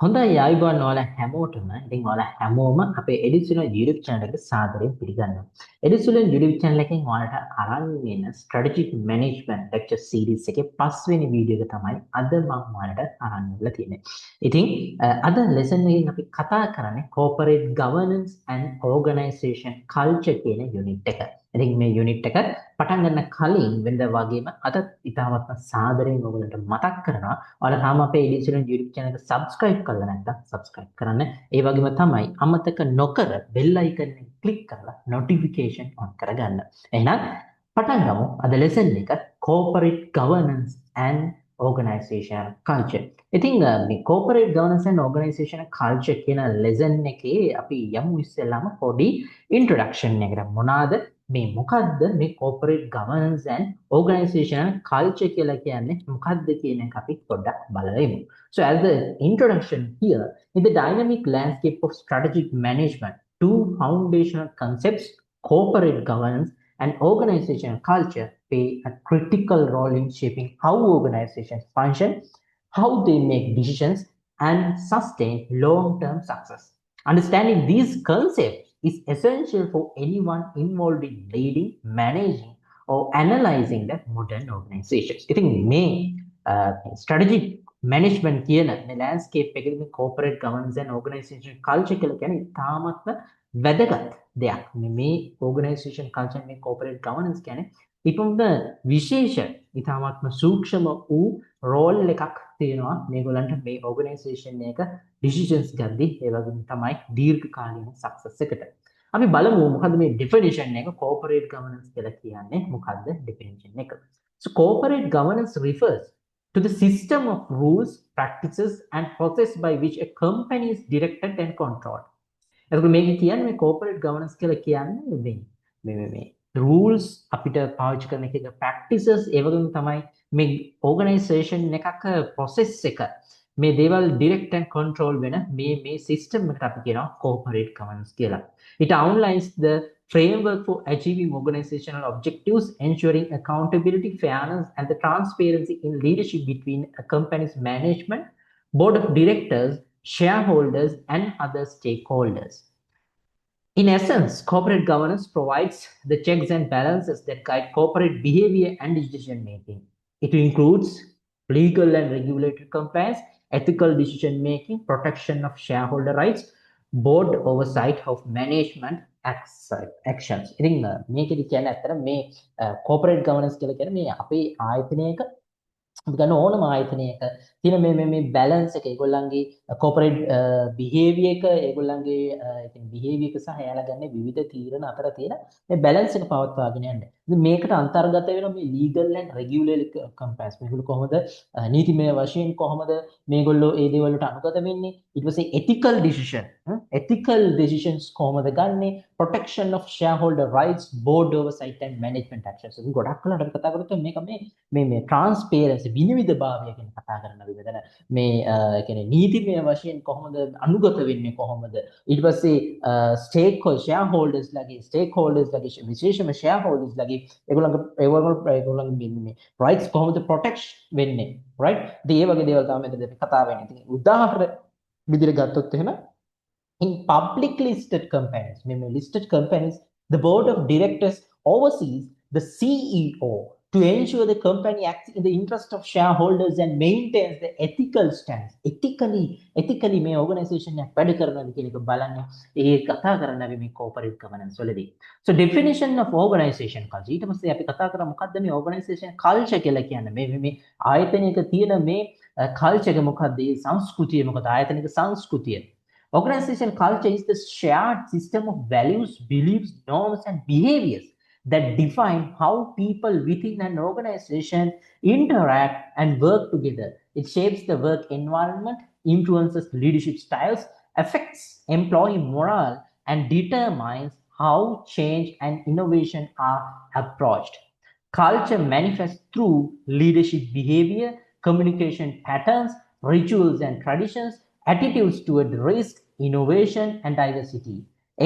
හොඳයි ආයුබෝවන් ඔයාලා හැමෝටම. ඉතින් ඔයාලා හැමෝම අපේ එඩිසුලන් YouTube channel එකට සාදරයෙන් පිළිගන්නවා. එඩිසුලන් YouTube channel එකෙන් ඔයාලට අරන් එන strategic management lecture series එකේ 5 වෙනි වීඩියෝ එක තමයි අද මම ඔයාලට අරන් ඉවලා තියෙන්නේ. ඉතින් අද lesson එකෙන් අපි කතා කරන්නේ corporate governance and organization culture කියන unit එක. ඉතින් මේ unit එක පටන් ගන්න කලින් වෙනදා වගේම අදත් ඉතාමත්ම සාදරයෙන් ඔයගලන්ට මතක් කරනවා ඔයාලා තාම අපේ එඩිෂනල් YouTube channel එක subscribe කරලා නැත්නම් subscribe කරන්න. ඒ වගේම තමයි අමතක නොකර bell icon එක click කරලා notification on කරගන්න. එහෙනම් පටන් ගමු අද lesson එක corporate governance and organization culture. ඉතින් මේ corporate governance and organization culture කියන lesson එකේ අපි යමු ඉස්සෙල්ලාම පොඩි introduction එකකට. මොනවාද මේ මොකද්ද මේ corporate governance and organizational culture කියලා කියන්නේ මොකද්ද කියන එක අපි පොඩ්ඩක් බලමු. So as the introduction here, in the dynamic landscape of strategic management, two foundational concepts, corporate governance and organizational culture, play a critical role in shaping how organizations function, how they make decisions, and sustain long-term success. Understanding these concepts is essential for anyone involved in leading, managing, or analyzing the modern organizations. I think මේ strategic management කියන මේ landscape එකේ මේ corporate governance and organization culture කියලා කියන්නේ ඉතාමත්ම වැදගත් දෙයක්. මේ organization culture මේ corporate governance කියන්නේ ඉක්මනට විශේෂ ඉතාමත්ම සූක්ෂම වූ role එකක් තියෙනවා මේගොල්ලන්ට මේ organization එක decisions ගද්දී ඒ වගේම තමයි දීර්ඝකාලීන success එකට. අපි බලමු මොකද්ද මේ definition එක corporate governance කියලා කියන්නේ මොකද්ද definition එක. So corporate governance refers to the system of rules, practices and process by which a company is directed and controlled. එතකොට මේක කියන්නේ මේ corporate governance කියලා කියන්නේ මේ rules අපිට පාවිච්චි කරන එක practices ඒ වගේම තමයි මේ organization එකක process එක මේ දේවල් direct and control වෙන මේ system එකට අපි කියනවා corporate governance කියලා. It outlines the framework for achieving organizational objectives, ensuring accountability, fairness, and the transparency in leadership between a company's management, board of directors, shareholders, and other stakeholders. In essence, corporate governance provides the checks and balances that guide corporate behavior and decision making. It includes legal and regulatory compliance, ethical decision making, protection of shareholder rights, board oversight of management actions. ඉතින් මේකෙදි කියන්නේ ඇත්තට මේ corporate governance කියලා කියන්නේ මේ අපේ ආයතනයක අපි ගන්න ඕනම ආයතනයක තියෙන මේ බැලන්ස් එක ඒගොල්ලන්ගේ corporate behavior එක ඒගොල්ලන්ගේ කියන්නේ behavior එක සහ එයාලා ගන්න විවිධ තීරණ අතර තියෙන මේ බැලන්ස් එක පවත්වාගෙන යන්න. ඉතින් මේකට අන්තර්ගත වෙන මේ legal and regulatory compliance මේගොල්ලෝ කොහොමද නීතිමය වශයෙන් කොහොමද මේගොල්ලෝ ඒ දේවල් වලට අනුගත වෙන්නේ ඊට පස්සේ ethical decisions කොහොමද ගන්නෙ protection of shareholder rights board oversight and management actions. ඉතින් ගොඩක් කලකට අපි කතා කරද්දී මේක මේ transparency විනිවිදභාවය ගැන කතා කරන අපි මෙතන මේ කියන්නේ නීතිමය වශයෙන් කොහොමද අනුගත වෙන්නේ කොහොමද ඊට පස්සේ shareholders ලගේ විශේෂම shareholders ලගේ ඒගොල්ලන්ගේ මේ rights කොහොමද protect වෙන්නේ right ඉතින් ඒ වගේ දේවල් තමයි මෙතන අපි කතා වෙන්නේ. ඉතින් උදාහරණ විදිහට ගත්තොත් එහෙම in publicly listed companies, listed companies, the board of directors oversees the CEO to ensure the company acts in the interest of shareholders and maintains the ethical stance. Ethically මේ organization එක වැඩ කරනවාද කියන එක බලන්න ඒ කතා කරන්නේ අපි මේ corporate governance වලදී. So definition of organization culture. ඊට පස්සේ අපි කතා කරා මොකද්ද මේ organization culture කියලා කියන්නේ. මේ ආයතනයක තියෙන මේ culture එක මොකද්ද? ඒ සංස්කෘතිය මොකද? ආයතනික සංස්කෘතිය. Organization culture is the shared system of values, beliefs, norms, and behaviors that define how people within an organization interact and work together. It shapes the work environment, influences leadership styles, affects employee morale, and determines how change and innovation are approached. Culture manifests through leadership behavior, communication patterns, rituals and traditions, attitudes toward risk, innovation, and diversity.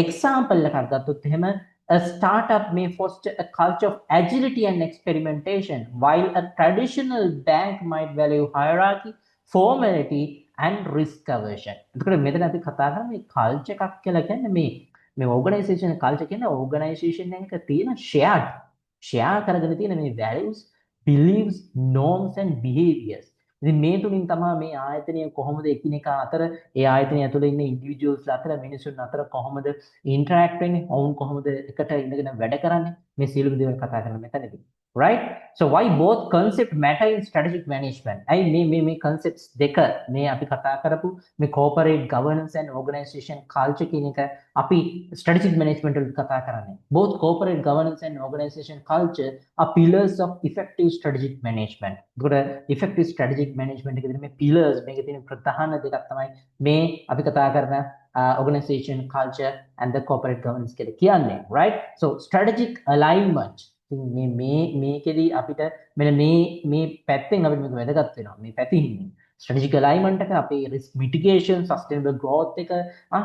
Example එකක් ගත්තොත් එහෙම a startup may foster a culture of agility and experimentation, while a traditional bank might value hierarchy, formality and risk aversion. එතකොට මෙතන අපි කතා කරන්නේ මේ culture එකක් කියලා කියන්නේ මේ ඕගනයිසේෂන් කල්චර් කියන්නේ ඕගනයිසේෂන් එකක තියෙන ෂෙයා කරගෙන තියෙන මේ values, beliefs, norms and behaviors. ඉතින් මේ තුලින් තමයි මේ ආයතනය කොහොමද එකිනෙකා අතර ඒ ආයතනය ඇතුළේ ඉන්න individuals අතර මිනිසුන් අතර කොහොමද interact වෙන්නේ, ඔවුන් කොහොමද එකට ඉඳගෙන වැඩ කරන්නේ, මේ සියලුම දේවල් කතා කරන මෙතනදී. Right? So why both concept matter in strategic management? මේ concepts දෙක මේ අපි කතා කරපු මේ corporate governance and organization culture කියන එක අපි strategic management වලදී කතා කරන්නේ. Both corporate governance and organization culture are pillars of effective strategic management. ඒකට effective strategic management එකේදී මේ pillars මේකේ තියෙන ප්‍රධාන දෙකක් තමයි මේ අපි කතා කරන organization culture and the corporate governance කියලා කියන්නේ. Right? So strategic alignment මේකෙදී අපිට මෙන්න මේ පැත්තෙන් අපිට මේක වැදගත් වෙනවා. මේ පැතින් strategic alignment එක අපේ risk mitigation, sustainable growth එක,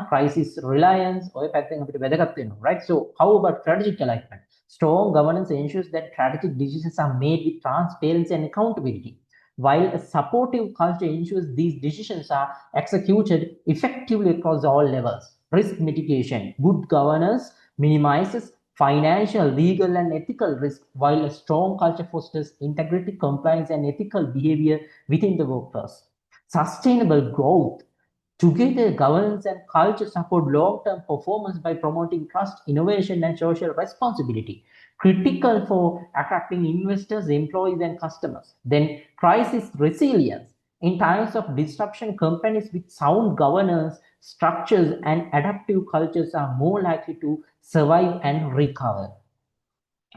crisis reliance ඔය පැත්තෙන් අපිට වැදගත් වෙනවා. Right? So how about strategic alignment? Strong governance ensures that strategic decisions are made with transparency and accountability, while a supportive culture ensures these decisions are executed effectively across all levels. Risk mitigation, good governance minimizes financial, legal, and ethical risk, while a strong culture fosters integrity, compliance, and ethical behavior within the workforce. Sustainable growth. Together, governance and culture support long-term performance by promoting trust, innovation, and social responsibility, critical for attracting investors, employees, and customers. Then, crisis resilience. In times of disruption, companies with sound governance, structures, and adaptive cultures are more likely to survive and recover.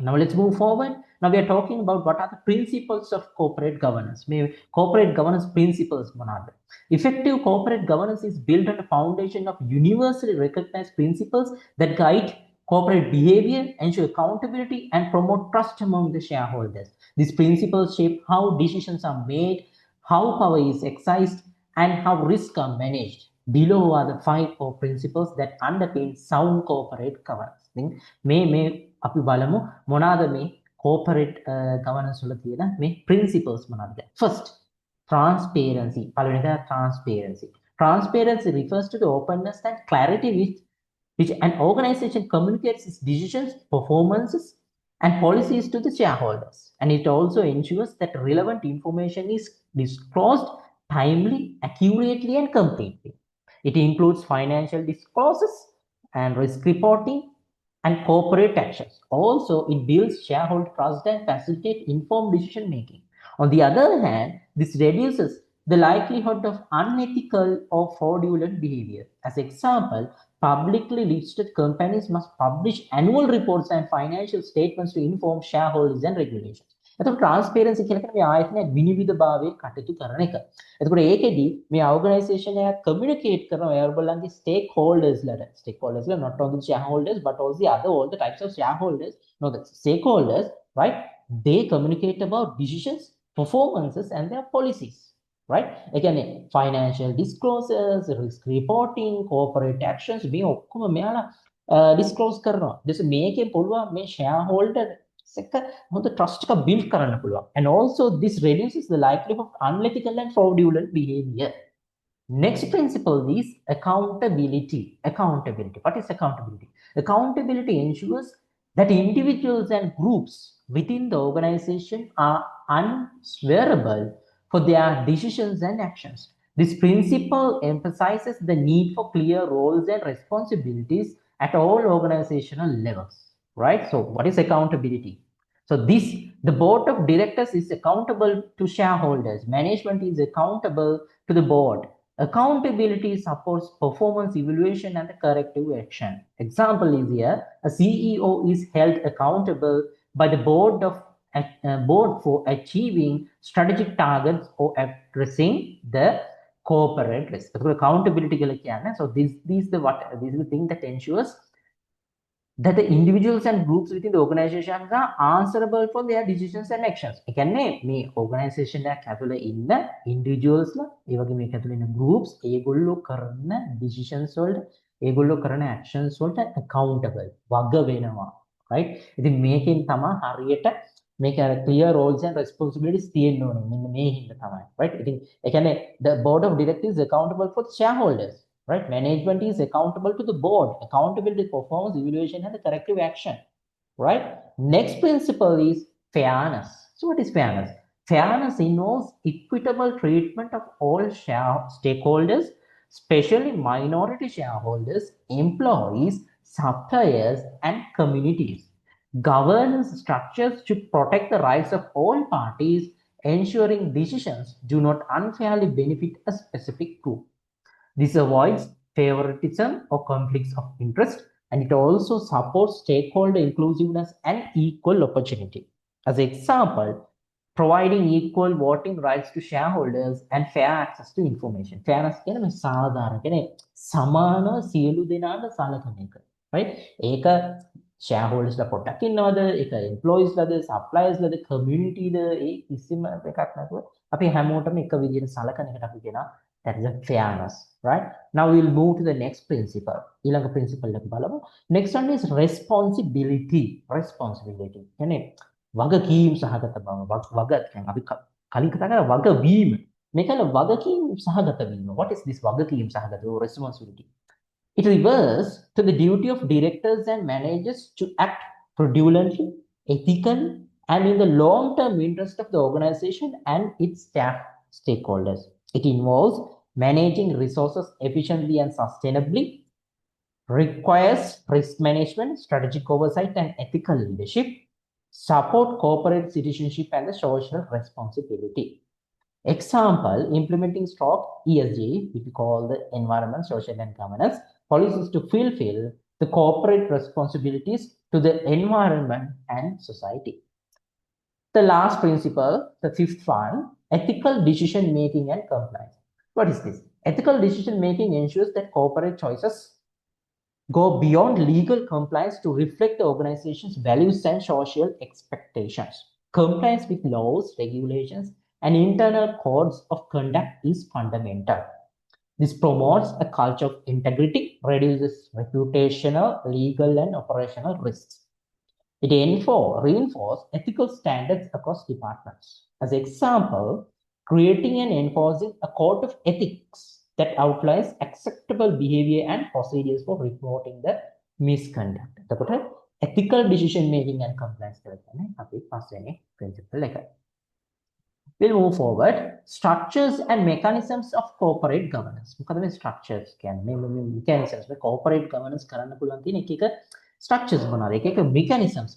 Now let's move forward. Now we are talking about what are the principles of corporate governance. Corporate governance principles. Effective corporate governance is built on a foundation of universally recognized principles that guide corporate behavior, ensure accountability, and promote trust among the shareholders. These principles shape how decisions are made, how power is exercised, and how risks are managed. Below are the 5 core principles that underpin sound corporate governance. මේ අපි බලමු මොනවාද මේ corporate governance වල තියෙන මේ principles මොනවාද. First, transparency. පළවෙනි එක transparency. Transparency refers to the openness and clarity with which an organization communicates its decisions, performances, and policies to the shareholders. And it also ensures that relevant information is disclosed timely, accurately, and completely. It includes financial disclosures and risk reporting and corporate actions. Also, it builds shareholder trust and facilitates informed decision making. On the other hand, this reduces the likelihood of unethical or fraudulent behavior. As example, publicly listed companies must publish annual reports and financial statements to inform shareholders and regulations. එතකොට transparency කියලා කියන්නේ මේ ආයතනයේ විනිවිදභාවයේ කටයුතු කරන එක. එතකොට ඒකෙදි මේ organization එක communicate කරන ඔයගොල්ලන්ගේ stakeholders ලා not only shareholders but also all the types of shareholders, no, the stakeholders, right? They communicate about decisions, performances, and their policies. Right? ඒ කියන්නේ financial disclosures, risk reporting, corporate actions මේ ඔක්කොම මෙයාලා disclose කරනවා. ඊට මේකෙන් පුළුවන් මේ shareholder එක හොඳ trust එක build කරන්න පුළුවන්. And also this reduces the likelihood of unethical and fraudulent behavior. Next principle is accountability. What is accountability? Accountability ensures that individuals and groups within the organization are unswearable for their decisions and actions. This principle emphasizes the need for clear roles and responsibilities at all organizational levels, right? So what is accountability? So the board of directors is accountable to shareholders. Management is accountable to the board. Accountability supports performance evaluation and corrective action. Example is here, a CEO is held accountable by the board for achieving strategic targets or addressing the corporate risk. Accountability. So this is the thing that ensures that the individuals and groups within the organization are answerable for their decisions and actions. ඒ කියන්නේ මේ organization එකක් ඇතුළේ ඉන්න individuals ලා ඒ වගේ මේක ඇතුළේ ඉන්න groups ඒගොල්ලෝ කරන decisions වලට ඒගොල්ලෝ කරන actions වලට accountable වග වෙනවා. right? ඉතින් මේකෙන් තමයි හරියට මේක clear roles and responsibilities තියෙන්න ඕනේ මෙන්න මේ හින්දා තමයි right ඉතින් ඒ කියන්නේ the board of directors is accountable for shareholders right management is accountable to the board accountability performance evaluation and the corrective action right next principle is fairness so what is fairness fairness involves equitable treatment of all stakeholders especially minority shareholders employees suppliers and communities. Governance structures should protect the rights of all parties, ensuring decisions do not unfairly benefit a specific group. This avoids favoritism or conflicts of interest, and it also supports stakeholder inclusiveness and equal opportunity. As an example, providing equal voting rights to shareholders and fair access to information. Fairness කියන්නේ මේ සාධාරණ කියන්නේ සමානව සියලු දෙනාට සලකන එක. right? ඒක shareholders ලා පොඩ්ඩක් ඉන්නවද? ඒක employees ලාද, suppliers ලාද, community ද ඒ කිසිම එකක් නැතුව අපි හැමෝටම එක විදිහට සලකන එකට අපි කියනවා that is a fairness, right? Now we'll move to the next principle. ඊළඟ principle එක බලමු. Next one is responsibility. Responsibility. කියන්නේ වගකීම් සහගත බව වග අපි කලින් කතා කරා වගවීම මේකල වගකීම් සහගත වීම what is this වගකීම් සහගත responsibility it refers to the duty of directors and managers to act fraudulently ethically and in the long term interest of the organization and its stakeholders it involves managing resources efficiently and sustainably requires risk management strategic oversight and ethical leadership support corporate citizenship and the social responsibility. Example, implementing strong ESG, which we call the environment, social and governance, policies to fulfill the corporate responsibilities to the environment and society. The last principle, the fifth one, ethical decision making and compliance. What is this? Ethical decision making ensures that corporate choices go beyond legal compliance to reflect the organization's values and social expectations. Compliance with laws, regulations, and internal codes of conduct is fundamental. This promotes a culture of integrity, reduces reputational, legal, and operational risks. It reinforces ethical standards across departments. As an example, creating and enforcing a code of ethics that outlines acceptable behavior and procedures for reporting the misconduct. එතකොට ethical decision making and compliance කියලා කියන්නේ අපි පස්වෙනි principle එක. We'll move forward. Structures and mechanisms of corporate governance. මොකද මේ structures කියන්නේ මේ mechanisms මේ corporate governance කරන්න පුළුවන් තියෙන එක එක structures මොනවාද? එක එක mechanisms.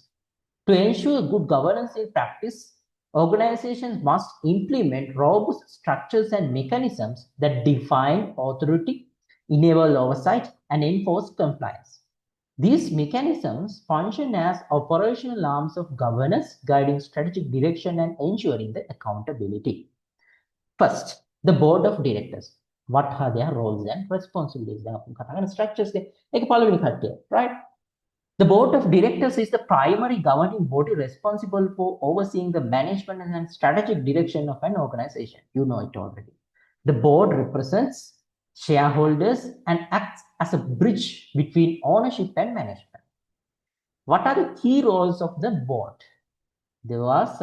To ensure good governance in practice, organizations must implement robust structures and mechanisms that define authority, enable oversight, and enforce compliance. These mechanisms function as operational arms of governance, guiding strategic direction and ensuring the accountability. First, the board of directors. What are their roles and responsibilities? Structures, right? The board of directors is the primary governing body responsible for overseeing the management and strategic direction of an organization. You know it already. The board represents shareholders and acts as a bridge between ownership and management. What are the key roles of the board? There was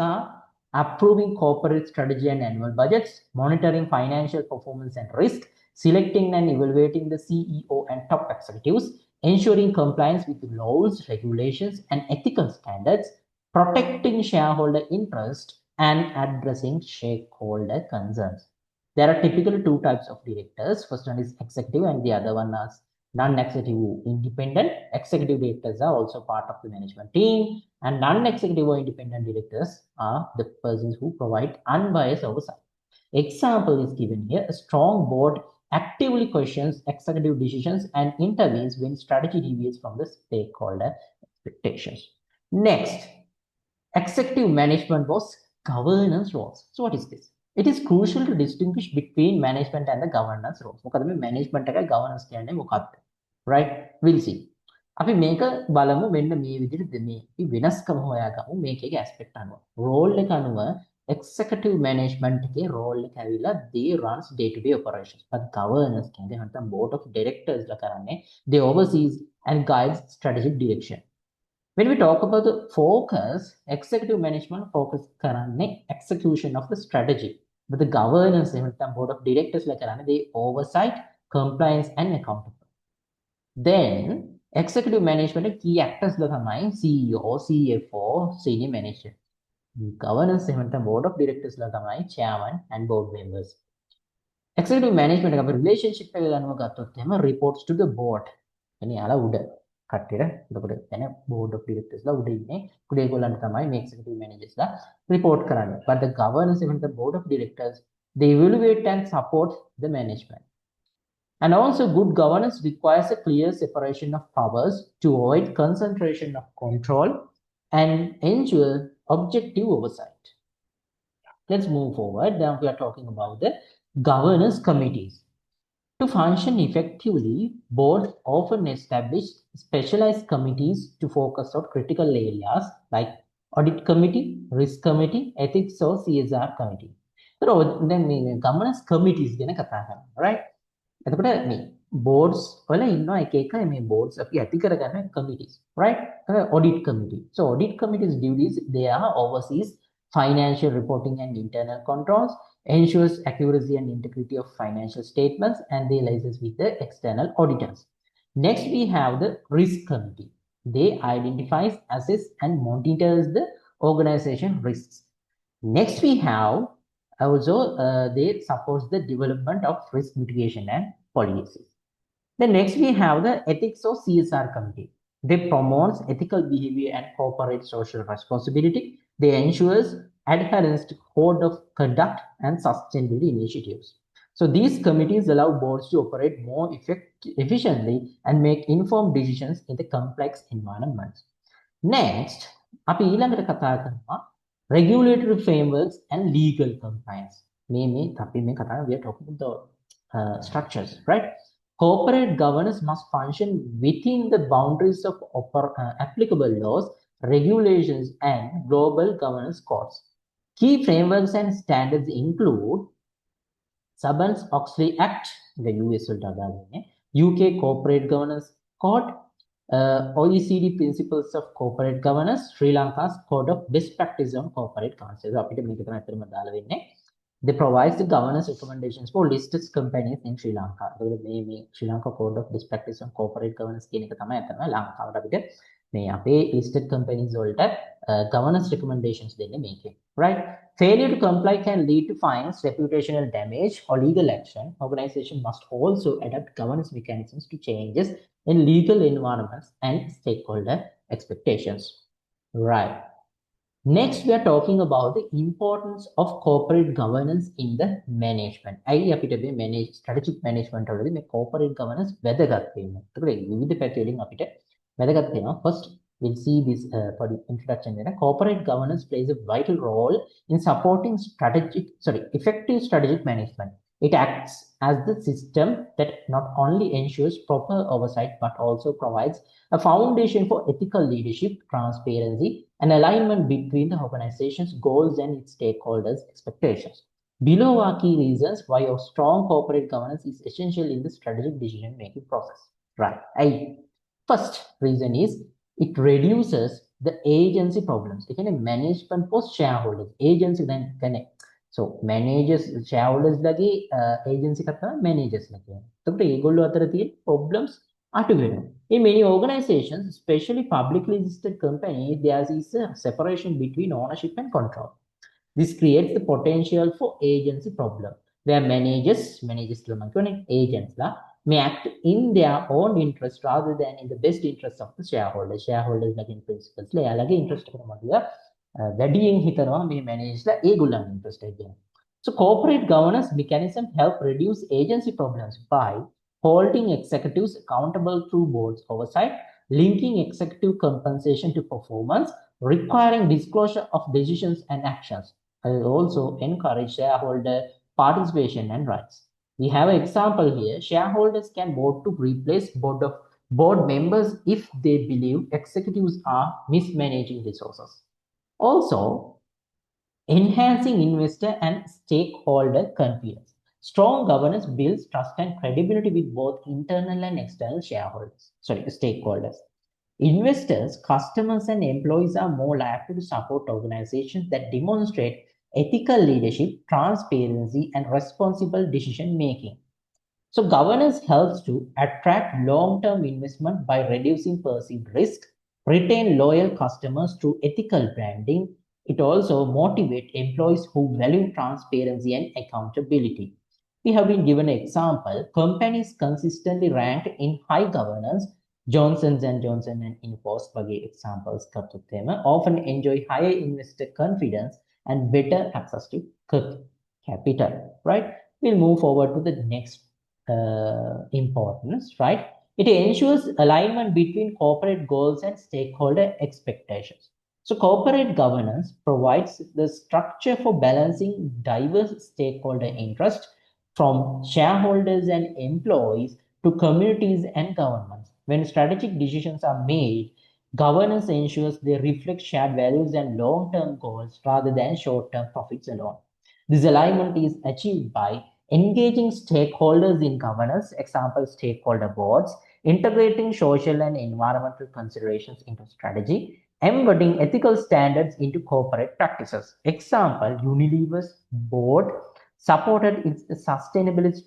approving corporate strategy and annual budgets, monitoring financial performance and risk, selecting and evaluating the CEO and top executives, ensuring compliance with laws, regulations, and ethical standards, protecting shareholder interest, and addressing stakeholder concerns. There are typically two types of directors. First one is executive and the other one is non-executive independent. Executive directors are also part of the management team, and non-executive or independent directors are the persons who provide unbiased oversight. Example is given here. A strong board actively questions executive decisions and intervenes when strategy deviates from the stakeholder expectations. Next, executive management was governance roles. So what is this? It is crucial to distinguish between management and the governance roles. මොකද මේ management එකයි governance කියන්නේ මොකක්ද? Right? We'll see. අපි මේක බලමු මෙන්න මේ විදිහට මේ වෙනස්කම හොයාගමු මේකේ aspect අනුව. Role එක අනුව executive management එකේ role එක ඇවිල්ලා they runs day to day operations. but governance කියන්නේ නැත්නම් board of directors ලා කරන්නේ they oversees and guides strategic direction. When we talk about the focus, executive management focus කරන්නේ execution of the strategy. But the governance එහෙම board of directors ලා කරන්නේ they oversight, compliance and accountability. Then executive management key actors ලා තමයි CEO, CFO, senior manager. Governance එහෙම board of directors ලා තමයි chairman and board members. Executive management එක අපි relationship එක ගන්නව ගත්තොත් එහෙම reports to the board. يعني යාලා උඩ කට්ටියට එතකොට يعني board of directors ලා උඩ ඉන්නේ. උඩ ඒගොල්ලන්ට තමයි මේ executive managers ලා report කරන්නේ. But the governance even the board of directors they evaluate and support the management. And also good governance requires a clear separation of powers to avoid concentration of control and ensure objective oversight. Let's move forward. Now we are talking about the governance committees. To function effectively, boards often establish specialized committees to focus on critical areas like audit committee, risk committee, ethics or CSR committee. So then governance committees ගැන කතා කරනවා, right? එතකොට මේ boards වල ඉන්නවා එක එක මේ boards අපි ඇති කරගන්න committees, right? Audit committee. So audit committee's duties they are oversees financial reporting and internal controls, ensures accuracy and integrity of financial statements, and they liaise with the external auditors. Next, we have the risk committee. They identifies, assess, and monitors the organization risks. Next, we have also they supports the development of risk mitigation and policies. Then next, we have the ethics or CSR committee. They promotes ethical behavior and corporate social responsibility. They ensures adherence to code of conduct and sustainability initiatives. So these committees allow boards to operate more efficiently and make informed decisions in the complex environments. Next, අපි ඊළඟට කතා කරනවා regulatory frameworks and legal compliance. We are talking about the structures, right? Corporate governance must function within the boundaries of applicable laws, regulations, and global governance codes. Key frameworks and standards include Sarbanes-Oxley Act, the US UK Corporate Governance Code, OECD Principles of Corporate Governance, Sri Lanka's Code of Best Practice on Corporate Governance. They provide the governance recommendations for listed companies in Sri Lanka. Sri Lanka Code of Best Practice on Corporate Governance listed companies governance recommendations right? Failure to comply can lead to fines, reputational damage, or legal action. Organization must also adapt governance mechanisms to changes in legal environments and stakeholder expectations. Right. Next, we are talking about the importance of corporate governance in the management. Manage strategic management already corporate governance First, we'll see this for the introduction. Corporate governance plays a vital role in supporting effective strategic management. It acts as the system that not only ensures proper oversight but also provides a foundation for ethical leadership, transparency, and alignment between the organization's goals and its stakeholders' expectations. Below are key reasons why a strong corporate governance is essential in the strategic decision-making process. Right. First reason is it reduces the agency problems. It can management post shareholders. Agency then connect. So managers, shareholders lagi agency kata managers lagi. Tapi ඒගොල්ලෝ අතර තියෙන problems අඩු වෙනවා. In many organizations, especially publicly listed companies, there is a separation between ownership and control. This creates the potential for agency problem, where managers agents may act in their own interest rather than in the best interest of the shareholders. Shareholders like in principles, interest වැඩියෙන් හිතනවා මේ මැනේජර්ලා ඒගොල්ලන් interest එකෙන්. So corporate governance mechanism help reduce agency problems by holding executives accountable through boards oversight, linking executive compensation to performance, requiring disclosure of decisions and actions. And also encourage shareholder participation and rights. We have an example here. Shareholders can vote to replace board members if they believe executives are mismanaging resources. Also, enhancing investor and stakeholder confidence. Strong governance builds trust and credibility with both internal and external stakeholders. Investors, customers, and employees are more likely to support organizations that demonstrate ethical leadership, transparency, and responsible decision making. So governance helps to attract long-term investment by reducing perceived risk, retain loyal customers through ethical branding. It also motivates employees who value transparency and accountability. We have been given an example. Companies consistently ranked in high governance, Johnson and Johnson and Infosys වගේ examples often enjoy higher investor confidence and better access to capital, right? We'll move forward to the next importance, right? It ensures alignment between corporate goals and stakeholder expectations. So, corporate governance provides the structure for balancing diverse stakeholder interests from shareholders and employees to communities and governments. When strategic decisions are made, governance ensures they reflect shared values and long term goals rather than short term profits alone. This alignment is achieved by engaging stakeholders in governance, example, stakeholder boards, integrating social and environmental considerations into strategy, embedding ethical standards into corporate practices. Example, Unilever's board supported its sustainability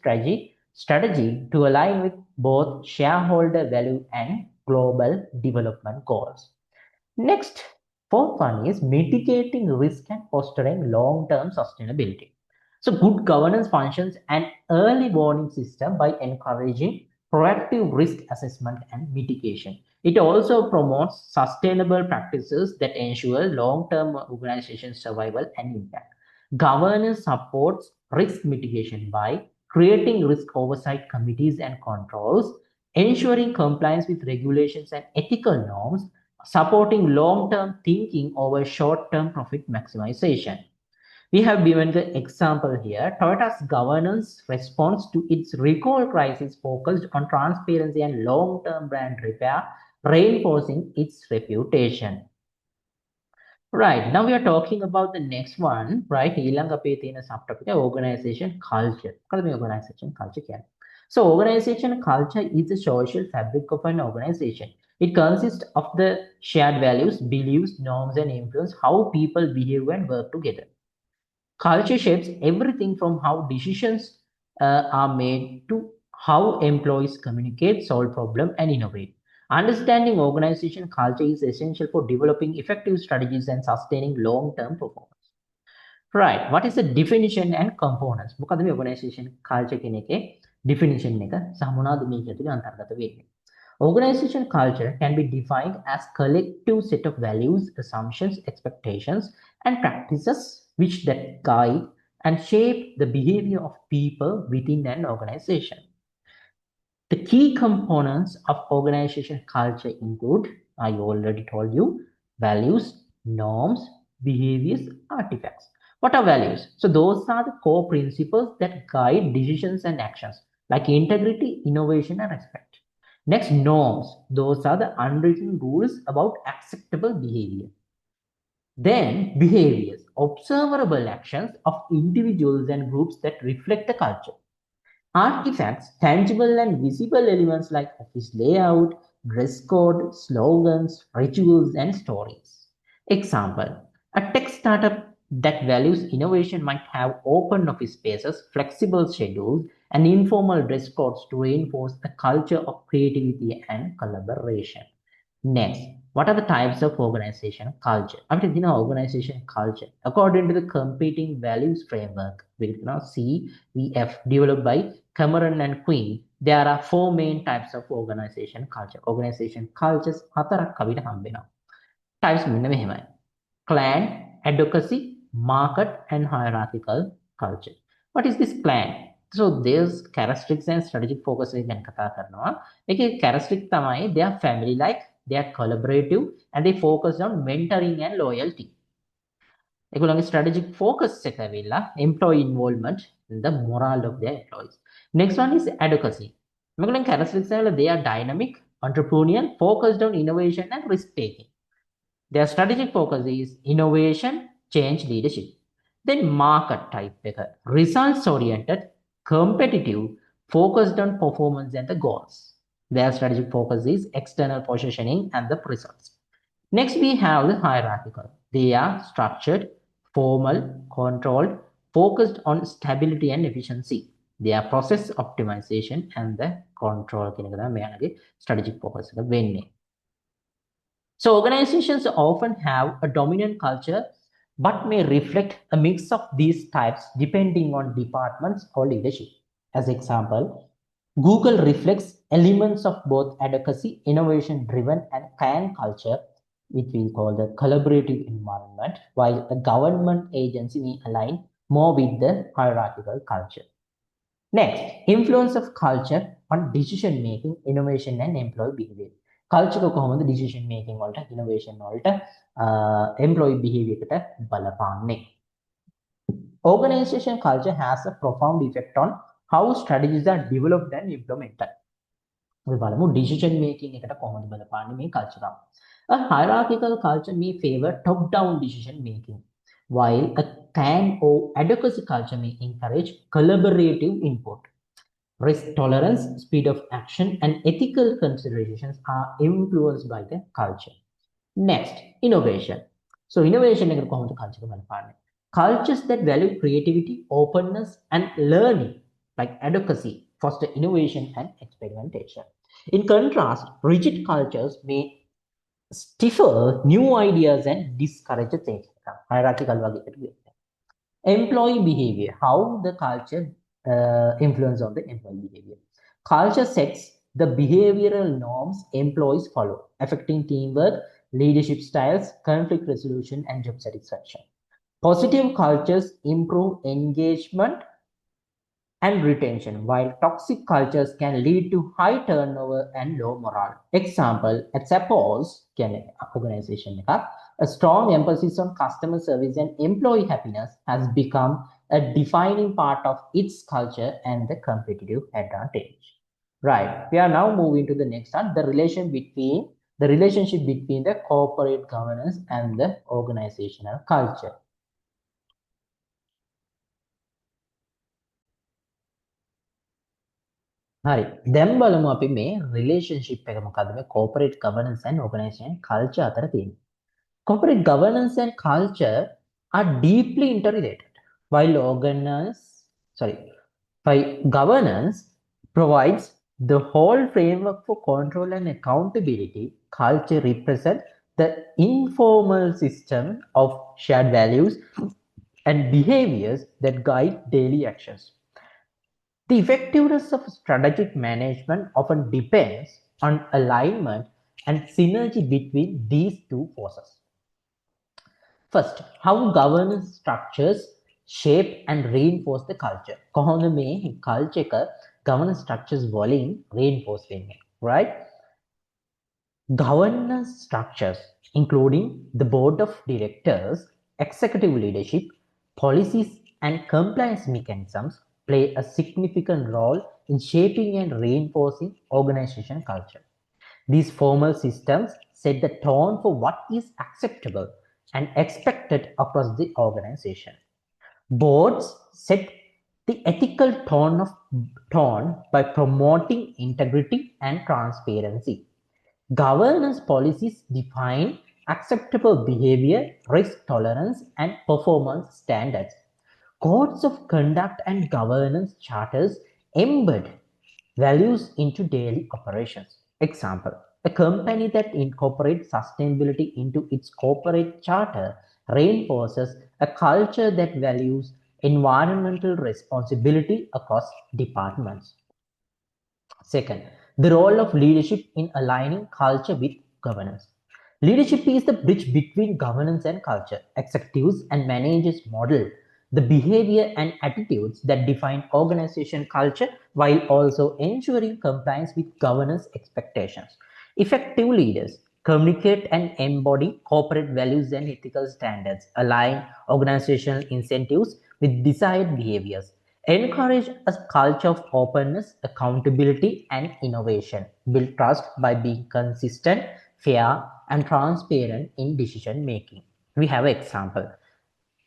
strategy to align with both shareholder value and global development goals. Next, fourth one is mitigating risk and fostering long-term sustainability. So good governance functions an early warning system by encouraging proactive risk assessment and mitigation. It also promotes sustainable practices that ensure long-term organization survival and impact. Governance supports risk mitigation by creating risk oversight committees and controls, ensuring compliance with regulations and ethical norms, supporting long-term thinking over short-term profit maximization. We have given the example here. Toyota's governance response to its recall crisis focused on transparency and long-term brand repair, reinforcing its reputation. Right, now we are talking about the next one, right? ඊළඟ අපේ තියෙන subtopic organization culture. මොකද මේ organization culture කියන්නේ? So organization culture is the social fabric of an organization. It consists of the shared values, beliefs, norms, and influence how people behave and work together. Culture shapes everything from how decisions are made to how employees communicate, solve problems, and innovate. Understanding organization culture is essential for developing effective strategies and sustaining long-term performance. Right. What is the definition and components? මොකද මේ organization culture කියන එකේ definition එක සහ මොනවාද මේක ඇතුලේ අන්තර්ගත වෙන්නේ? Organization culture can be defined as collective set of values, assumptions, expectations, and practices which that guide and shape the behavior of people within an organization. The key components of organization culture include, I already told you, values, norms, behaviors, artifacts. What are values? So those are the core principles that guide decisions and actions like integrity, innovation, and respect. Next, norms. Those are the unwritten rules about acceptable behavior. Then, behaviors, observable actions of individuals and groups that reflect the culture. Artifacts, tangible and visible elements like office layout, dress code, slogans, rituals, and stories. Example, a tech startup that values innovation might have open office spaces, flexible schedules, and informal dress codes to reinforce a culture of creativity and collaboration. Next, what are the types of organization culture? After organization culture, according to the competing values framework, we can now CVF developed by Cameron and Quinn, there are four main types of organization culture. Organization cultures හතරක් අපිට හම්බ වෙනවා. Types මෙන්න මෙහෙමයි. Clan, advocacy, market, and hierarchical culture. What is this clan? So there's characteristics and strategic focus එක ගැන කතා කරනවා. ඒකේ characteristic තමයි they are family like, they are collaborative, and they focus on mentoring and loyalty. ඒගොල්ලන්ගේ strategic focus එක ඇවිල්ලා employee involvement in the morale of their employees. Next one is advocacy. මේගොල්ලන් characteristics ඇවිල්ලා they are dynamic, entrepreneurial, focused on innovation and risk taking. Their strategic focus is innovation, change leadership. Then market type එක results oriented, competitive, focused on performance and the goals. Their strategic focus is external positioning and the results. Next, we have the hierarchical. They are structured, formal, controlled, focused on stability and efficiency. They are process optimization and the control strategic focus. So organizations often have a dominant culture but may reflect a mix of these types depending on departments or leadership. As example, Google reflects elements of both advocacy, innovation-driven and can culture, which we call the collaborative environment, while a government agency may align more with the hierarchical culture. Next, influence of culture on decision making, innovation and employee behavior. Culture කොහොමද decision making වලට, innovation වලට, employee behavior එකට බලපාන්නේ. Organization culture has a profound effect on how strategies are developed and implemented. අපි බලමු decision making එකට කොහොමද බලපාන්නේ මේ culture එක. A hierarchical culture may favor top down decision making, while a can or advocacy culture may encourage collaborative input. Risk tolerance, speed of action, and ethical considerations are influenced by the culture. Next, innovation. So innovation is culture. Cultures that value creativity, openness, and learning, like advocacy, foster innovation and experimentation. In contrast, rigid cultures may stifle new ideas and discourage change. Hierarchical. Employee behavior, how the culture influence on the employee behavior. Culture sets the behavioral norms employees follow, affecting teamwork, leadership styles, conflict resolution, and job satisfaction. Positive cultures improve engagement and retention, while toxic cultures can lead to high turnover and low morale. Example, at suppose organization, a strong emphasis on customer service and employee happiness has become a defining part of its culture and the competitive advantage. Right, we are now moving to the next one, the relationship between the corporate governance and the organizational culture. හරි දැන් බලමු අපි මේ relationship එක මොකද්ද මේ corporate governance and organization culture අතර තියෙන්නේ. Corporate governance and culture are deeply interrelated. While governance provides the whole framework for control and accountability, culture represents the informal system of shared values and behaviors that guide daily actions. The effectiveness of strategic management often depends on alignment and synergy between these two forces. First, how governance structures shape and reinforce the culture. කොහොමද මේ culture එක governance structures වලින් reinforce වෙන්නේ, right? Governance structures, including the board of directors, executive leadership, policies, and compliance mechanisms, play a significant role in shaping and reinforcing organization culture. These formal systems set the tone for what is acceptable and expected across the organization. Boards set the ethical tone by promoting integrity and transparency. Governance policies define acceptable behavior, risk tolerance, and performance standards. Codes of conduct and governance charters embed values into daily operations. Example, a company that incorporates sustainability into its corporate charter reinforces a culture that values environmental responsibility across departments. Second, the role of leadership in aligning culture with governance. Leadership is the bridge between governance and culture. Executives and managers model the behavior and attitudes that define organization culture while also ensuring compliance with governance expectations. Effective leaders communicate and embody corporate values and ethical standards, align organizational incentives with desired behaviors, encourage a culture of openness, accountability, and innovation, build trust by being consistent, fair, and transparent in decision making. We have an example.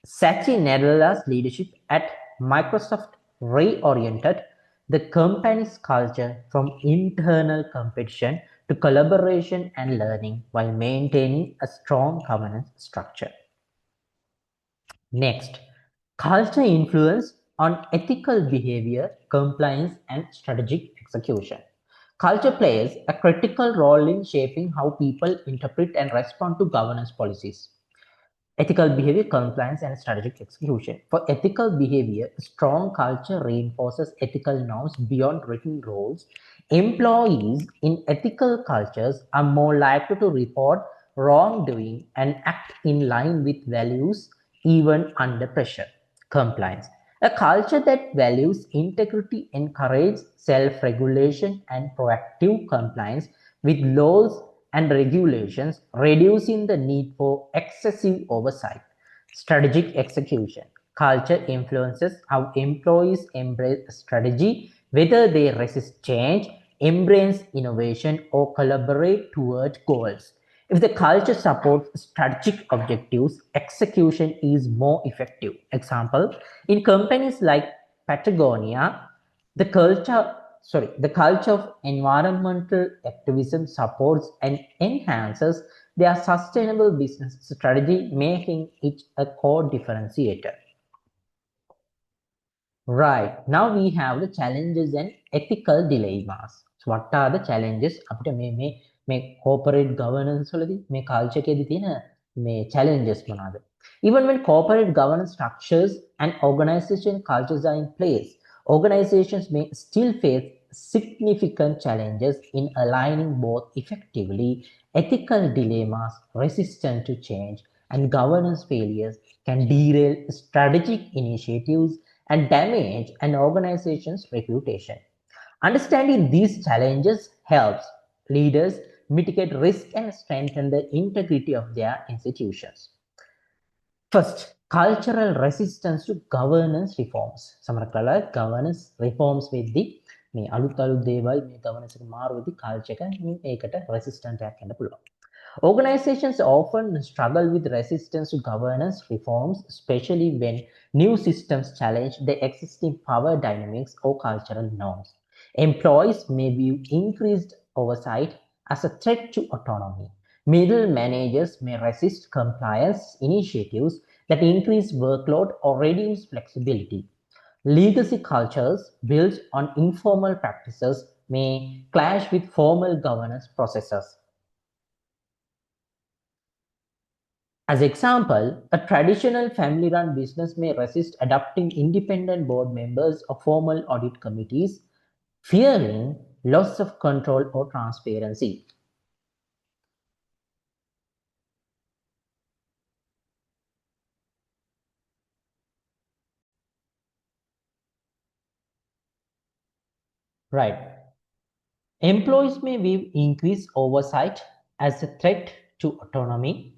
Satya Nadella's leadership at Microsoft reoriented the company's culture from internal competition to collaboration and learning while maintaining a strong governance structure. Next, culture influence on ethical behavior, compliance, and strategic execution. Culture plays a critical role in shaping how people interpret and respond to governance policies. Ethical behavior, compliance, and strategic execution. For ethical behavior, a strong culture reinforces ethical norms beyond written rules. Employees in ethical cultures are more likely to report wrongdoing and act in line with values even under pressure. Compliance. A culture that values integrity encourages self-regulation and proactive compliance with laws and regulations, reducing the need for excessive oversight. Strategic execution. Culture influences how employees embrace strategy, whether they resist change, embrace innovation, or collaborate toward goals. If the culture supports strategic objectives, execution is more effective. Example, in companies like Patagonia, the culture of environmental activism supports and enhances their sustainable business strategy, making it a core differentiator. Right. Now we have the challenges and ethical dilemmas. So what are the challenges? අපිට මේ corporate governance වලදී මේ culture එකේදී තියෙන මේ challenges මොනවාද? Even when corporate governance structures and organization cultures are in place, organizations may still face significant challenges in aligning both effectively. Ethical dilemmas, resistance to change, and governance failures can derail strategic initiatives and damage an organization's reputation. Understanding these challenges helps leaders mitigate risk and strengthen the integrity of their institutions. First, cultural resistance to governance reforms. සමහර governance reforms වෙද්දී මේ අලුත් දේවල් මේ governance එක මාරු වෙද්දී culture එක ඒකට resistant එකක් වෙන්න පුළුවන්. Organizations often struggle with resistance to governance reforms, especially when new systems challenge the existing power dynamics or cultural norms. Employees may view increased oversight as a threat to autonomy. Middle managers may resist compliance initiatives that increase workload or reduce flexibility. Legacy cultures built on informal practices may clash with formal governance processes. As example, a traditional family-run business may resist adopting independent board members or formal audit committees, fearing loss of control or transparency. Right. Employees may view increased oversight as a threat to autonomy.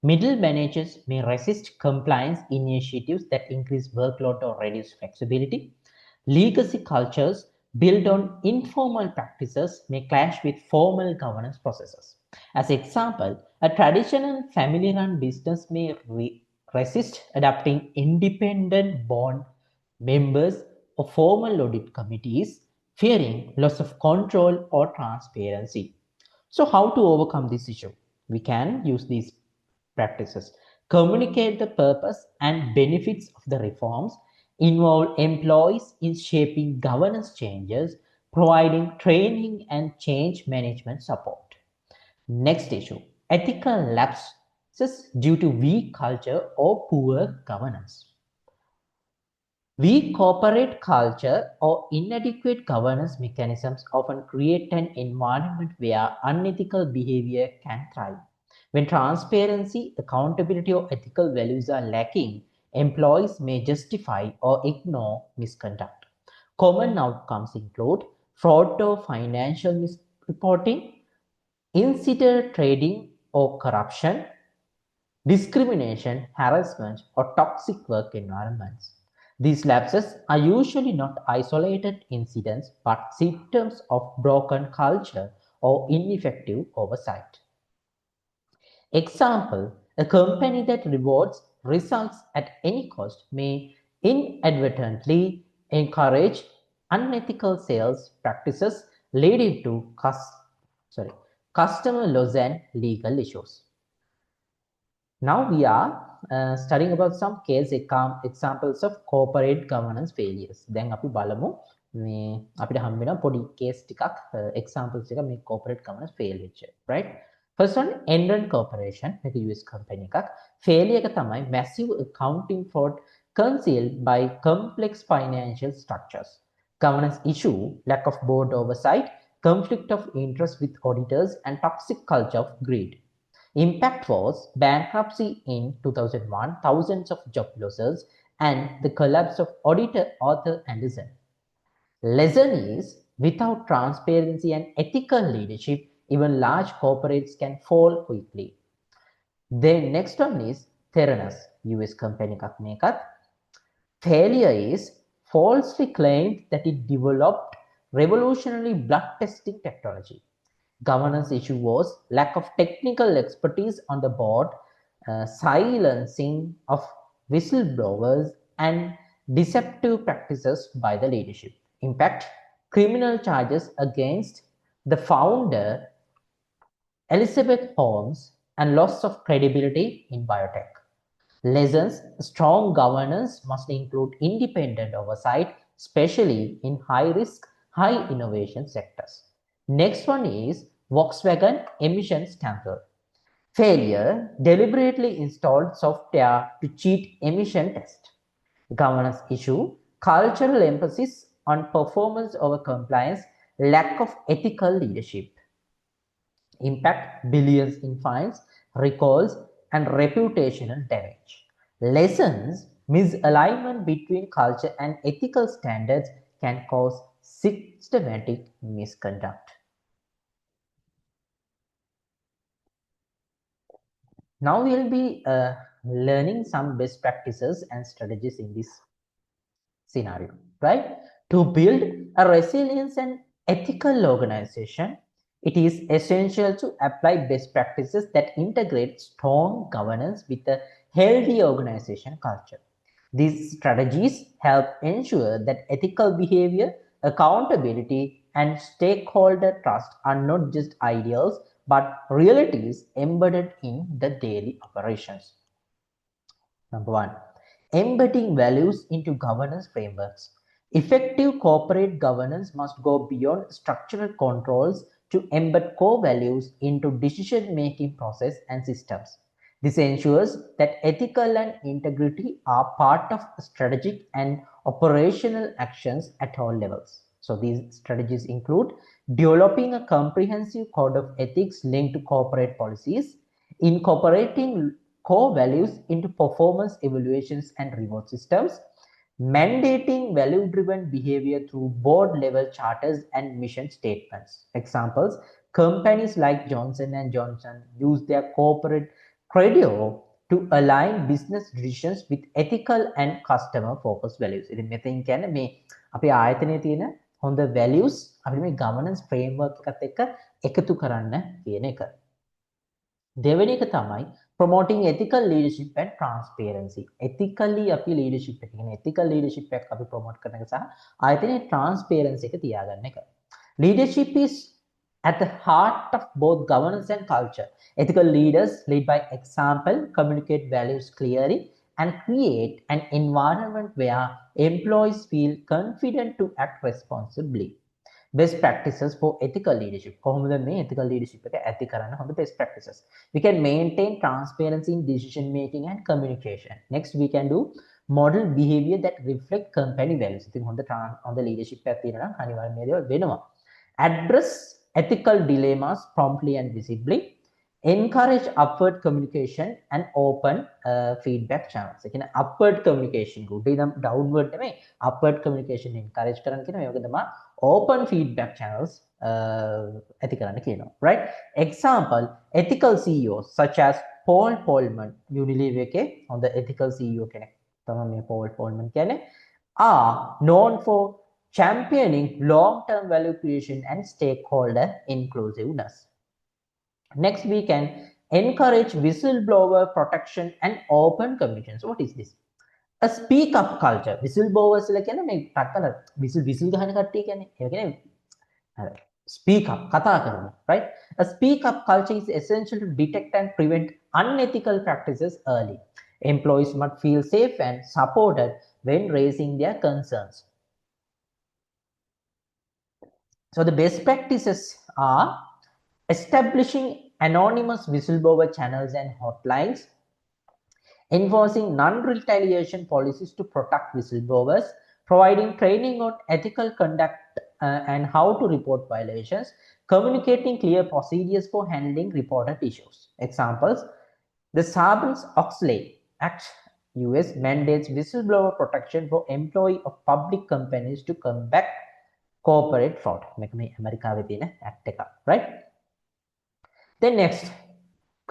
Middle managers may resist compliance initiatives that increase workload or reduce flexibility. Legacy cultures built on informal practices may clash with formal governance processes. As example, a traditional family-run business may resist adopting independent board members or formal audit committees, fearing loss of control or transparency. So how to overcome this issue? We can use these practices. Communicate the purpose and benefits of the reforms, involve employees in shaping governance changes, providing training and change management support. Next issue, ethical lapses due to weak culture or poor governance. Weak corporate culture or inadequate governance mechanisms often create an environment where unethical behavior can thrive. When transparency, accountability, or ethical values are lacking, employees may justify or ignore misconduct. Common outcomes include fraud or financial misreporting, insider trading or corruption, discrimination, harassment, or toxic work environments. These lapses are usually not isolated incidents but symptoms of broken culture or ineffective oversight. Example, a company that rewards results at any cost may inadvertently encourage unethical sales practices leading to customer loss and legal issues. Now we are studying about some case examples of corporate governance failures. දැන් අපි බලමු මේ අපිට හම්බ වෙන පොඩි case ටිකක් examples ටික මේ corporate governance failure, right? First one, Enron Corporation, මේක US company එකක්. Failure එක තමයි massive accounting fraud concealed by complex financial structures. Governance issue, lack of board oversight, conflict of interest with auditors, and toxic culture of greed. Impact was bankruptcy in 2001, thousands of job losses, and the collapse of auditor Arthur Andersen. Lesson is, without transparency and ethical leadership, even large corporates can fall quickly. Then next one is Theranos, US company එකක් මේකත්. Failure is falsely claimed that it developed revolutionary blood testing technology. Governance issue was lack of technical expertise on the board, silencing of whistleblowers, and deceptive practices by the leadership. Impact, criminal charges against the founder, Elizabeth Holmes, and loss of credibility in biotech. Lessons, strong governance must include independent oversight, especially in high-risk, high-innovation sectors. Next one is Volkswagen emission scandal. Failure, deliberately installed software to cheat emission test. Governance issue, cultural emphasis on performance over compliance, lack of ethical leadership. Impact, billions in fines, recalls, and reputational damage. Lessons, misalignment between culture and ethical standards can cause systematic misconduct. Now we'll be learning some best practices and strategies in this scenario, right? To build a resilient and ethical organization, it is essential to apply best practices that integrate strong governance with a healthy organization culture. These strategies help ensure that ethical behavior, accountability, and stakeholder trust are not just ideals but realities embedded in the daily operations. Number one, embedding values into governance frameworks. Effective corporate governance must go beyond structural controls to embed core values into decision-making process and systems. This ensures that ethical and integrity are part of strategic and operational actions at all levels. So these strategies include developing a comprehensive code of ethics linked to corporate policies, incorporating core values into performance evaluations and reward systems, mandating value-driven behavior through board-level charters and mission statements. Examples, companies like Johnson & Johnson use their corporate credo to align business decisions with ethical and customer-focused values. ඉතින් මෙතෙන් කියන්නේ මේ අපේ ආයතනයේ තියෙන හොඳ values අපිට මේ governance framework එකත් එක්ක එකතු කරන්න කියන එක. දෙවෙනි එක තමයි promoting ethical leadership and transparency. Ethically අපි leadership එක කියන්නේ ethical leadership එක අපි promote කරන එක සහ ආයතනයේ transparency එක තියාගන්න එක. Leadership is at the heart of both governance and culture. Ethical leaders lead by example, communicate values clearly, and create an environment where employees feel confident to act responsibly. Best practices for ethical leadership. කොහොමද මේ ethical leadership එක ඇති කරන්න හොඳ best practices. We can maintain transparency in decision making and communication. Next, we can do model behavior that reflect company values. ඉතින් හොඳ leadership එකක් තියෙනවා නම් අනිවාර්යයෙන් මේ දේවල් වෙනවා. Address ethical dilemmas promptly and visibly. Encourage upward communication and open feedback channels. ඒ කියන්නේ upward communication උඩ ඉඳන් downward නෙමෙයි upward communication encourage කරන්න කියන මේක තමයි open feedback channels ඇති කරන්න කියනවා, right? Example, ethical CEOs such as Paul Polman, Unilever එකේ හොඳ ethical CEO කෙනෙක් තමයි මේ Paul Polman කියන්නේ, are known for championing long-term value creation and stakeholder inclusiveness. Next, we can encourage whistleblower protection and open communication. So what is this? a speak up culture whistleblowers ලා කියන්නේ මේ ටක්කල whistle ගහන කට්ටිය කියන්නේ ඒ කියන්නේ speak up කතා කරනවා right. A speak up culture is essential to detect and prevent unethical practices early. Employees must feel safe and supported when raising their concerns. So the best practices are establishing anonymous whistleblower channels and hotlines, enforcing non-retaliation policies to protect whistleblowers, providing training on ethical conduct and how to report violations, communicating clear procedures for handling reported issues. Examples: the Sarbanes-Oxley Act US mandates whistleblower protection for employees of public companies to combat corporate fraud. මේක මේ ඇමරිකාවේ තියෙන act එක, right? Then next,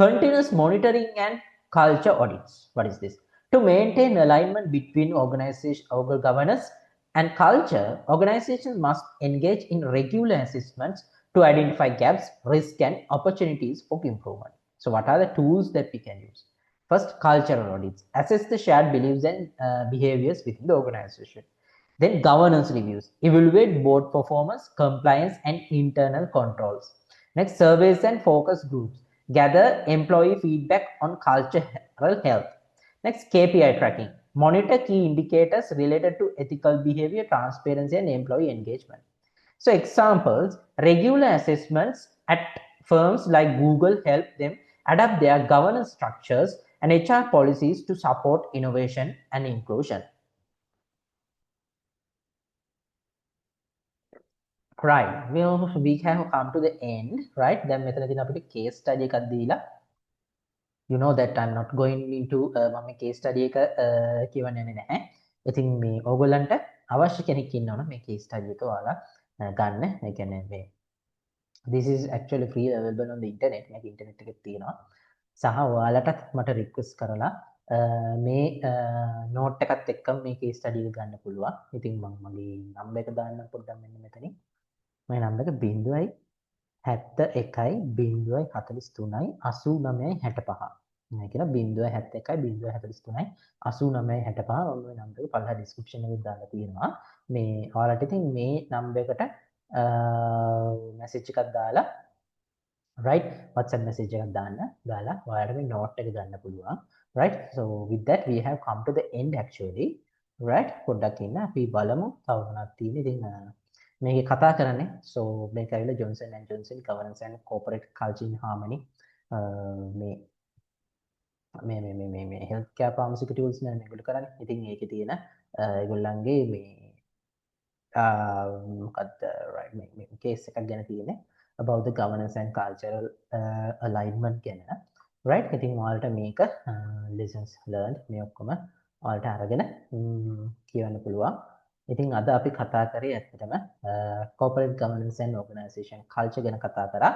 continuous monitoring and culture audits. What is this? To maintain alignment between organization governance and culture, organizations must engage in regular assessments to identify gaps, risks, and opportunities for improvement. So what are the tools that we can use? First, cultural audits. Assess the shared beliefs and behaviors within the organization. Then governance reviews. Evaluate board performance, compliance, and internal controls. Next, surveys and focus groups. Gather employee feedback on cultural health. Next, KPI tracking. Monitor key indicators related to ethical behavior, transparency, and employee engagement. So examples: regular assessments at firms like Google help them adapt their governance structures and HR policies to support innovation and inclusion. Right, we have come to the end, right? Then මෙතනදී අපිට case study එකක් දීලා, you know that I'm not going into මම case study එක කියවන්නේ නැහැ. ඉතින් මේ ඕගොල්ලන්ට අවශ්‍ය කෙනෙක් ඉන්නවනම් මේ case study එක ඔයාලා ගන්න. ඒ කියන්නේ මේ this is actually free available on the internet. මේක ඉන්ටර්නෙට් එකේ තියෙනවා. සහ ඔයාලටත් මට රික්වෙස්ට් කරලා මේ නෝට් එකත් එක්කම මේ case study එක ගන්න පුළුවන්. ඉතින් මම මගේ නම්බර් එක දාන්න පොඩ්ඩක් මෙන්න මෙතනින්. මේ නම්බර එක 0.71 43 89 65. මේ කියන 0.71 43 89 65 ඔන්න මේ නම්බර එක පළල ඩිස්ක්‍රිප්ෂන් එකේ දාලා තියෙනවා. මේ ඔයාලට ඉතින් මේ නම්බර එකට මැසේජ් එකක් දාලා right WhatsApp message එකක් දාලා ඔයාලට මේ note එක ගන්න පුළුවන්. Right, so with that we have come to the end actually. Right, පොඩ්ඩක් ඉන්න අපි බලමු තව මොනවද තියෙන්නේ. ඉතින් මේක කතා කරන්නේ so මේක ඇවිල්ලා Johnson and Johnson governance and corporate culture in harmony මේ health care pharmaceuticals නේ මේගොල්ලෝ කරන්නේ. ඉතින් ඒකේ තියෙන ඒගොල්ලන්ගේ මේ මොකක්ද right මේ case එකක් ගැන තියෙන්නේ about the governance and cultural alignment ගැන, right? ඉතින් ඔයාලට මේක lessons learned මේ ඔක්කොම ඔයාලට අරගෙන කියවන්න පුළුවන්. ඉතින් අද අපි කතා කරේ ඇත්තටම corporate governance and organization culture ගැන කතා කරා,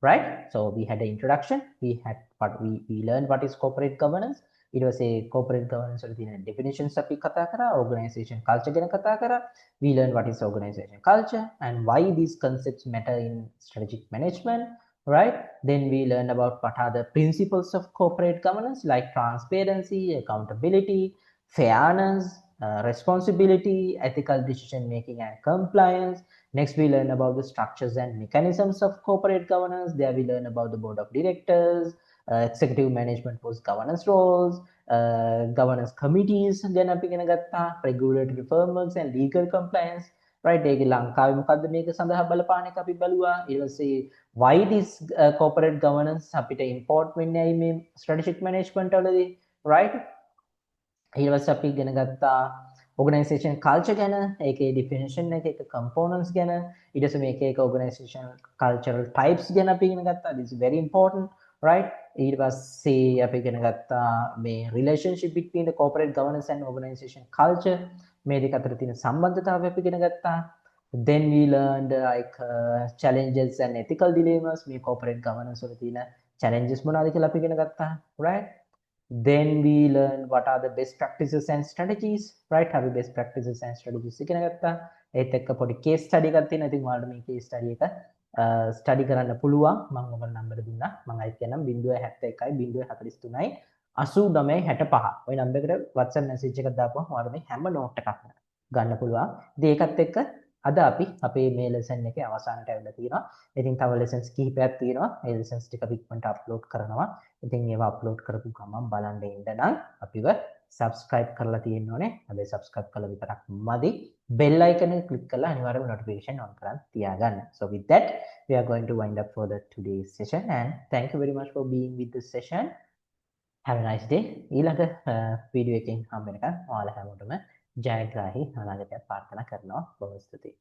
right? So we had an introduction, we learned what is corporate governance. It was a corporate governance වල තියෙන definitions අපි කතා කරා, organization culture ගැන කතා කරා. We learned what is organization culture and why these concepts matter in strategic management, right? Then we learned about what are the principles of corporate governance like transparency, accountability, fairness, responsibility, ethical decision making, and compliance. Next, we learn about the structures and mechanisms of corporate governance. There we learn about the board of directors, executive management post governance roles, governance committees, ගැන අපි ඉගෙන ගත්තා, regulatory frameworks and legal compliance, right? ඒක ලංකාවේ මොකද්ද මේක සඳහා බලපාන එක අපි බලුවා. ඊට පස්සේ why this corporate governance අපිට import වෙන්නේ ඇයි මේ strategic management වලදී, right? ඊට පස්සේ අපි ඉගෙන ගත්තා organization culture ගැන, ඒකේ definition එක, ඒක components ගැන. ඊට පස්සේ මේක එක organization cultural types ගැන අපි ඉගෙන ගත්තා. This is very important, right? ඊට පස්සේ අපි ඉගෙන ගත්තා මේ relationship between the corporate governance and organization culture. මේ දෙක අතර තියෙන සම්බන්ධතාවය අපි ඉගෙන ගත්තා. Then we learned like challenges and ethical dilemmas. මේ corporate governance වල තියෙන challenges මොනවද කියලා අපි ඉගෙන ගත්තා, right? Then we learn what are the best practices and strategies, right? Have best practices and strategies ඉගෙන ගත්තා. ඒත් එක්ක පොඩි case study එකක් තියෙනවා. ඉතින් ඔයාලට මේ case study එක study කරන්න පුළුවන්. මම ඔයාලට නම්බර දුන්නා. මම අයිත් කියනම් 071 043 8965 ඔය නම්බර් එකට WhatsApp message එකක් දාපුවම ඔයාලට මේ හැම note එකක්ම ගන්න පුළුවන්. ඉතින් ඒකත් එක්ක අද අපි අපේ මේ lesson එකේ අවසානට ඇවිල්ලා තියෙනවා. ඉතින් තව lessons කිහිපයක් තියෙනවා. ඒ lessons ටික අපි ඉක්මනට upload කරනවා. ඉතින් ඒවා upload කරපු ගමන් බලන්න ඉන්න නම් අපිව subscribe කරලා තියෙන්න ඕනේ. හැබැයි subscribe කළා විතරක් මදි. bell icon එක click කරලා අනිවාර්යයෙන්ම notification on කරන් තියාගන්න. So with that we are going to wind up for the today's session and thank you very much for being with this session. Have a nice day. ඊළඟ video එකකින් හම්බ වෙනකන් ඔයාලා හැමෝටම ජයග්‍රාහී අනාගතයක් ප්‍රාර්ථනා කරනවා. බොහොම ස්තුතියි.